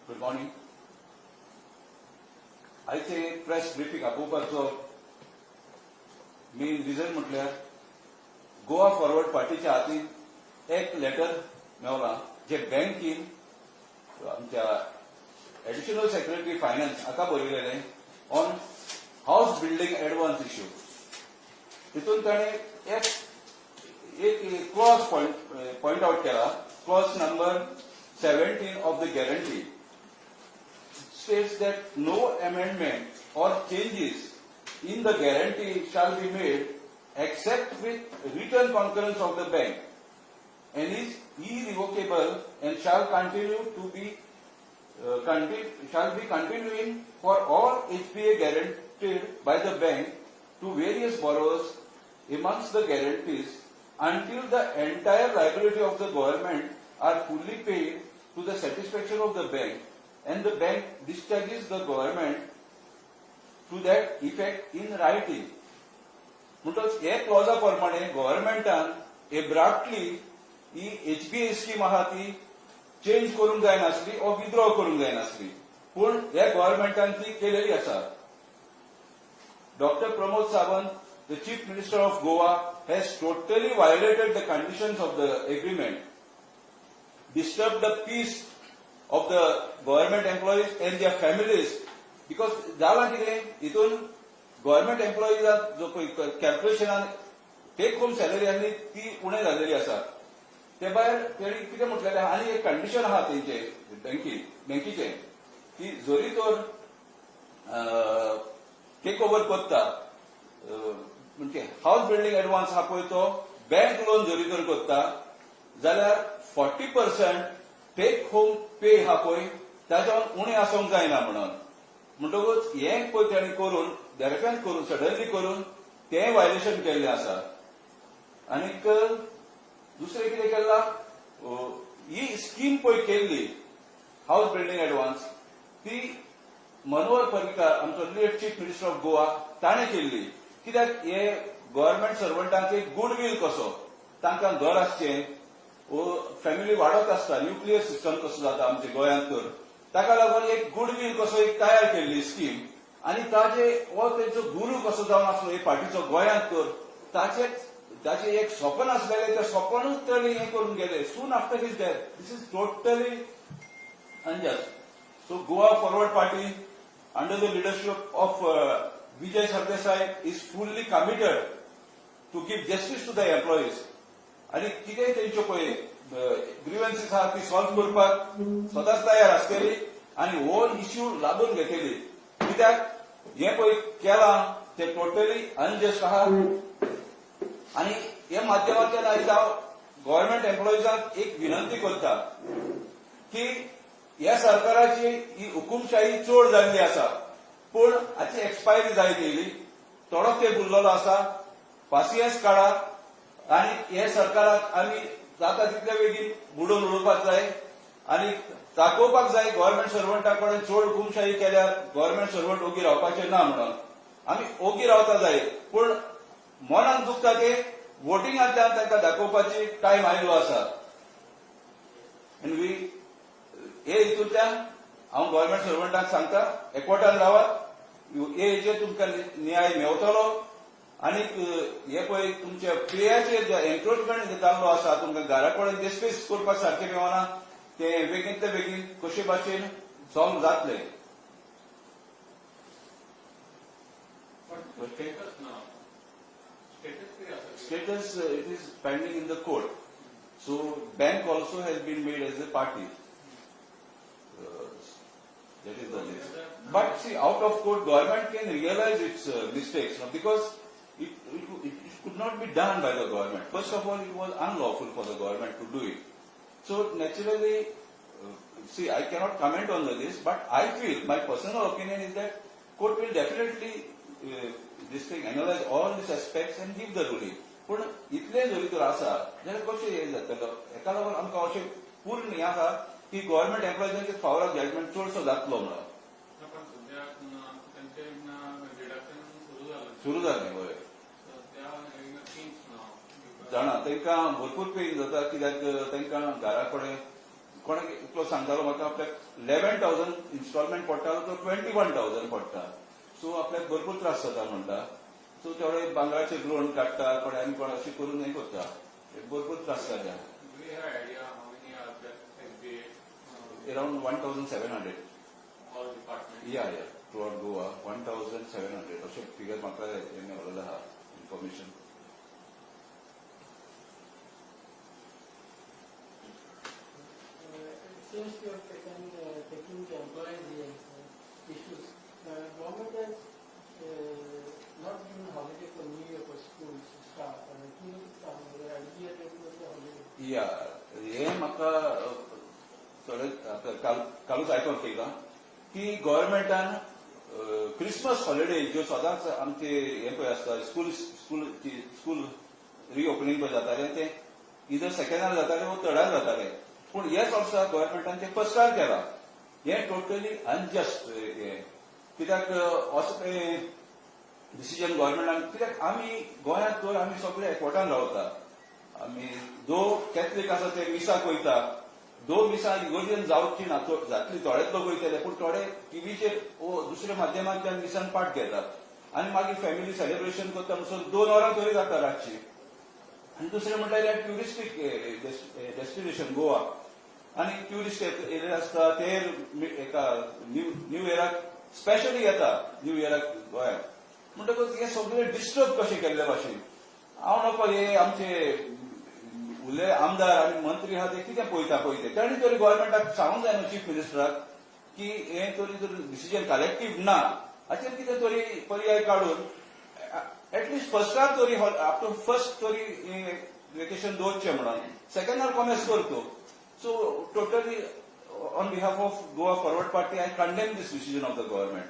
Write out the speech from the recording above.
Good morning. आयचे press briefing आपोवपाचो main reason म्हटल्यार Goa forward पार्टीच्या हातीन एक लेटर मेवला जे बँकीन आमच्या एडिशनल सेक्रेटरी फायनान्स हाका बरयलेलें on house building advance issue. तितून ताणें एक क्लॉज पॉइंट आउट केला. Clause number 17 of the guarantee states that no amendment or changes in the guarantee shall be made except with written concurrence of the bank and is irrevocable and shall continue to be continuing for all HPA guaranteed by the bank to various borrowers amongst the guarantees until the entire liability of the government are fully paid to the satisfaction of the bank and the bank discharges the government to that effect in writing. म्हणटच हे क्लॉजा प्रमाणे गव्हर्नमेंटान एब्राप्टली ही HPA scheme आहा ती change करूंक जायनासली ओ withdraw करूंक जायनासली, पूण ह्या गव्हर्नमेंटान ती केलेली आसा. Doctor Pramod Sawant, the Chief Minister of Goa, has totally violated the conditions of the agreement, disturbed the peace of the government employees and their families, because जाला कितें हितून गव्हर्नमेंट एम्प्लॉईजाक जो पळय कॅल्क्युलेशनान टेक होम सॅलरी आसली ती उणें जाल्लेली आसा. ते भायर तेणी कितें म्हटलेलें आनी एक कंडिशन आहा तेंचे बँकीचे की जरी तर टेक ओव्हर करता म्हणजे हाऊस बिल्डिंग एडवान्स आहा पळय तो बँक लोन जरी तर करता जाल्यार 40% टेक होम पे आहा पळय ताच्यावर उणें आसूंक जायना म्हणून. म्हणटकूच हें पळय तेणी करून देरफ्यान करून सडनली करून तें वायलेशन केल्लें आसा. आनीक दुसरें कितें केलां, ही स्कीम पळय केल्ली हाऊस बिल्डिंग एडवान्स ती मनोहर पर्रीकार आमचो late chief minister of Goa ताणें केल्ली. कित्याक हे गव्हर्नमेंट सर्वंटांक एक गुडविल कसो, तांकां घर आसचें, फॅमिली वाडत आसता, न्युक्लियर सिस्टम कसो जाता आमच्या गोंयांत तर ताका लागून एक गुडविल कसो एक तयार केल्ली स्कीम. आनी ताजे हो तेंचो गुरू कसो जावन आसलो हे पार्टीचो गोंयांत तर ताचे एक स्वप्न आसलेलें तें स्वप्नूच ताणी हें करून गेले soon after his death. This is totally unjust. So Goa forward party under the leadership of Vijay Sardesai is fully committed to give justice to the employees. आणि कितें तेंच्यो पळय ग्रीव्हन्सीस आहा ती सॉल्व करपाक सदांच तयार आसतली आनी हो इश्यू लागून घेतली. कित्याक हें पळय केलां तें टोटली अनजस्ट आहा. आनी हे माध्यमांतल्यान आयज हांव गव्हर्नमेंट एम्प्लॉईजांक एक विनंती करता की ह्या सरकाराची ही हुकुमशाही चड जाल्ली आसा, पूण हाची एक्सपायरी जायत येयली. थोडोच तेंप उरलेलो आसा. पासियन्स काडात आनी हे सरकाराक आमी जाता तितले बेगीन बुडोवन उडोवपाक जाय आनी दाखोवपाक जाय गव्हर्नमेंट सर्वंटा कडेन चड हुकुमशाही केल्यार गव्हर्नमेंट सर्वंट ओगी रावपाचे ना म्हणून. आमी ओगी रावता जाय, पूण मनाक दुखता ते वोटिंगांतल्यान तांकां दाखोवपाची टायम आयलो आसा. आनी हे हितूंतल्यान हांव गव्हर्नमेंट सर्वंटांक सांगता एकवटान रावात. हे हेचेर तुमकां न्याय मेवतलो. आनीक हे पळय तुमच्या पेयाचेर जो एन्क्रोचमेंट जाल्लो आसा तुमकां घरा कडेन डिस्पेस करपाक सारकें मेळना तें बेगीनतले बेगीन कशे भाशेन सॉल्व जातलें. Status it is pending in the court. So bank also has been made as a party. That is the list. But see, out of court, government can realize its mistakes because it could not be done by the government. First of all, it was unlawful for the government to do it. So naturally, see, I cannot comment on this, but I feel, my personal opinion is that court will definitely this thing analyze all these aspects and give the ruling. पण इतले जरी तर आसा जाल्यार कशें हें जातलो. हेका लागून आमकां अशें पूर्ण हें आसा की गव्हर्नमेंट एम्प्लॉयजांच्या फावराक जजमेंट चडसो जातलो म्हणून. सुरू जालें हय. जाणा तांकां भरपूर पेन जाता कित्याक तांकां घरा कडेन कोणाक इतलो सांगतालो म्हाका आपल्याक 11,000 इन्स्टॉलमेंट पडटालो तो 21,000 पडटा. सो आपल्याक भरपूर त्रास जाता म्हणटा. सो तेवढे बांगराचे लोन काडटा कोण आनी कोण अशें करून हें करता. भरपूर त्रास जाता. Around 1,700. All departments. Yeah. Throughout Goa, 1,700. अशें फिगर म्हाका हें मेळिल्लो आहा information. Since you have taking the employees issues, the government has not given holiday for New Year for schools staff. And I think IDA taking the holiday. Yeah, हें म्हाका थोडे कालूच आयकोंक येयला की गव्हर्मेंटान क्रिसमस हॉलिडे ज्यो सदांच आमचे हें पळय आसता स्कूल रिओपनिंग पळय जातालें तें इधर सेकंडार जातालें वो थर्डार जातालें. पूण हेच वर्सा गव्हर्मेंटान तें फर्स्टार केलां. हें टोटली अनजस्ट हें. कित्याक असो तें डिसिजन गव्हर्मेंटान कित्याक आमी गोंयांत तर आमी सगळे एकवटान रावता. आमी दो कॅथलीक आसा ते मिसाक वयता. दो मिसां इगोर्जेन जावची ना जातली थोडेच लोक वयतले पूण थोडे टीव्हीचेर वो दुसऱ्या माध्यमांतल्यान मिसान पार्ट घेतात आनी मागीर फॅमिली सेलिब्रेशन करता म्हणसर 2 वरां तरी जाता रातची. आनी दुसरें म्हणल्यार ट्युरिस्टीक डेस्टिनेशन गोवा आनी ट्युरिस्ट एरिया आसता ते एका न्यू इयराक स्पेशली येता न्यू इयराक गोंयांत. म्हणटकच हे सगळे डिस्टर्ब कशें केल्ले भाशेन हांव नको हे आमचे उरले आमदार आनी मंत्री आहा ते कितें पळयता पळय ते तांणी तरी गव्हर्मेंटाक सांगूंक जाय न्हू चीफ मिनिस्टराक की हे तरी जर डिसिजन कलेक्टीव ना हाचेर कितें तरी पर्याय काडून एटलिस्ट फर्स्टार तरी अप टू फर्स्ट तरी वेकेशन दवरचें म्हणून सेकंडार कॉमेस करतो. So totally on behalf of Goa forward party I condemn this decision of the government.